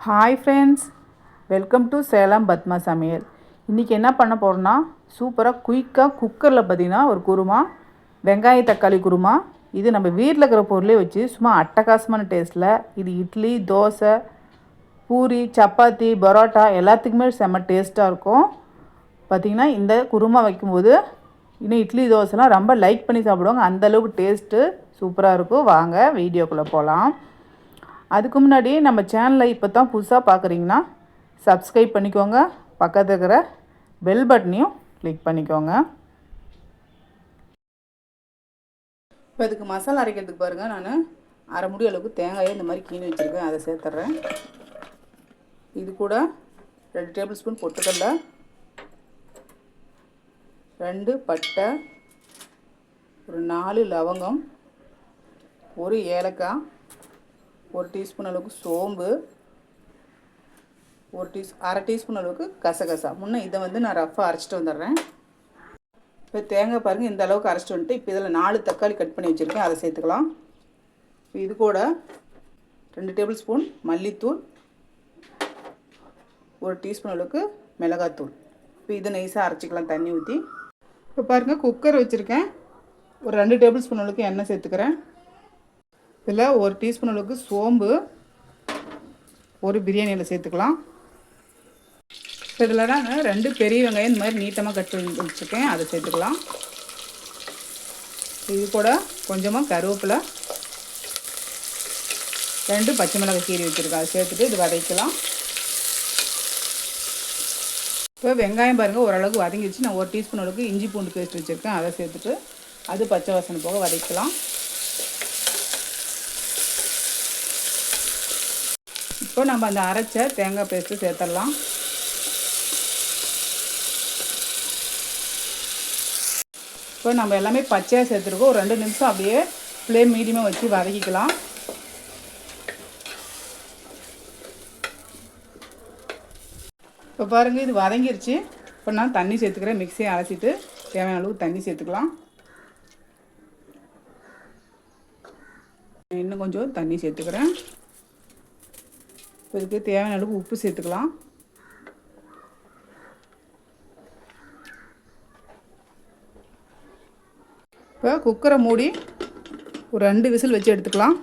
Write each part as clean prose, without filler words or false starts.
Hi friends, welcome to Salem Padma சமையல். இன்றைக்கி என்ன பண்ண போகிறோன்னா, சூப்பராக குயிக்காக குக்கரில் பார்த்திங்கன்னா ஒரு குருமா, வெங்காய தக்காளி குருமா. இது நம்ம வீட்டில் இருக்கிற பொருளே வச்சு சும்மா அட்டகாசமான டேஸ்ட்டில் இது இட்லி, தோசை, பூரி, சப்பாத்தி, பரோட்டா எல்லாத்துக்குமே செம்ம டேஸ்ட்டாக இருக்கும். பார்த்திங்கன்னா இந்த குருமா வைக்கும்போது இன்னும் இட்லி, தோசைலாம் ரொம்ப லைக் பண்ணி சாப்பிடுவாங்க. அந்தளவுக்கு டேஸ்ட்டு சூப்பராக இருக்கும். வாங்க வீடியோக்குள்ளே போகலாம். அதுக்கு முன்னாடி நம்ம சேனலை இப்போ தான் புதுசாக பார்க்குறீங்கன்னா சப்ஸ்கிரைப் பண்ணிக்கோங்க. பக்கத்தில் இருக்கிற பெல் பட்டனையும் கிளிக் பண்ணிக்கோங்க. இப்போ இதுக்கு மசாலா அரைக்கிறதுக்கு பாருங்கள், நான் அரை முடி அளவுக்கு தேங்காயை இந்த மாதிரி கீழே வச்சுருக்கேன், அதை சேர்த்துட்றேன். இது கூட 2 டேபிள் ஸ்பூன் பொட்டுக்கடலை, 2 பட்டை, ஒரு 4 லவங்கம், ஒரு ஏலக்காய், 1 டீஸ்பூன் அளவுக்கு சோம்பு, அரை டீஸ்பூன் அளவுக்கு கசகசா. முன்னே இதை நான் ரஃப்பாக அரைச்சிட்டு வந்துடுறேன். இப்போ தேங்காய் பாருங்கள், இந்த அளவுக்கு அரைச்சிட்டு வந்துட்டு இப்போ இதில் 4 தக்காளி கட் பண்ணி வச்சுருக்கேன், அதை சேர்த்துக்கலாம். இப்போ இது கூட 2 டேபிள் ஸ்பூன் மல்லித்தூள், 1 டீஸ்பூன் அளவுக்கு மிளகாத்தூள். இப்போ இதை நைஸாக அரைச்சிக்கலாம் தண்ணி ஊற்றி. இப்போ பாருங்கள், குக்கர் வச்சுருக்கேன். ஒரு 2 டேபிள் ஸ்பூன் அளவுக்கு எண்ணெய் சேர்த்துக்கிறேன். இதில் 1 டீஸ்பூன் அளவுக்கு சோம்பு, ஒரு பிரியாணியில் சேர்த்துக்கலாம். இப்போ இதில் நான் 2 பெரிய வெங்காயம் இந்த மாதிரி நீட்டமாக கட் பண்ணி வச்சுருக்கேன், அதை சேர்த்துக்கலாம். இது கூட கொஞ்சமாக கருவேப்பிலை, 2 பச்சை மிளகாய் கீரி வச்சுருக்கேன், அதை சேர்த்துட்டு இது வதக்கலாம். இப்போ வெங்காயம் பாருங்கள் ஓரளவுக்கு வதங்கிடுச்சு. நான் 1 டீஸ்பூன் அளவுக்கு இஞ்சி பூண்டு பேஸ்ட் வச்சுருக்கேன், அதை சேர்த்துட்டு அது பச்சை வாசனை போக வதக்கலாம். இப்போ நம்ம அந்த அரைச்ச தேங்காய் பேஸ்ட்டு சேர்த்துடலாம். இப்போ நம்ம எல்லாமே பச்சையாக சேர்த்துருக்கோம். ஒரு 2 நிமிஷம் அப்படியே ஃப்ளேம் மீடியமாக வச்சு வதக்கிக்கலாம். இப்போ பாருங்கள், இது வதங்கிருச்சு. இப்போ நான் தண்ணி சேர்த்துக்கிறேன். மிக்ஸியை அரைச்சிட்டு தேவையான அளவுக்கு தண்ணி சேர்த்துக்கலாம். இன்னும் கொஞ்சம் தண்ணி சேர்த்துக்கிறேன். இதுக்கு தேவையான அளவுக்கு உப்பு சேர்த்துக்கலாம். இப்போ குக்கரை மூடி ஒரு 2 விசில் வச்சு எடுத்துக்கலாம்.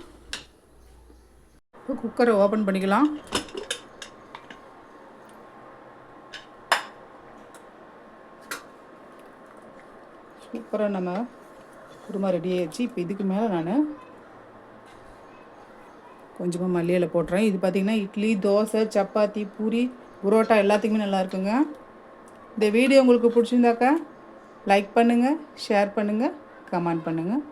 இப்போ குக்கரை ஓப்பன் பண்ணிக்கலாம். சூப்பராக நம்ம குருமா ரெடி ஆயிடுச்சு. இப்போ இதுக்கு மேலே நான் கொஞ்சமாக மல்லி இலை போட்டுறேன். இது பார்த்திங்கன்னா இட்லி, தோசை, சப்பாத்தி, பூரி, புரோட்டா எல்லாத்துக்குமே நல்லா இருக்குங்க. இந்த வீடியோ உங்களுக்கு பிடிச்சிருந்தாக்கா லைக் பண்ணுங்கள், ஷேர் பண்ணுங்கள், கமெண்ட் பண்ணுங்கள்.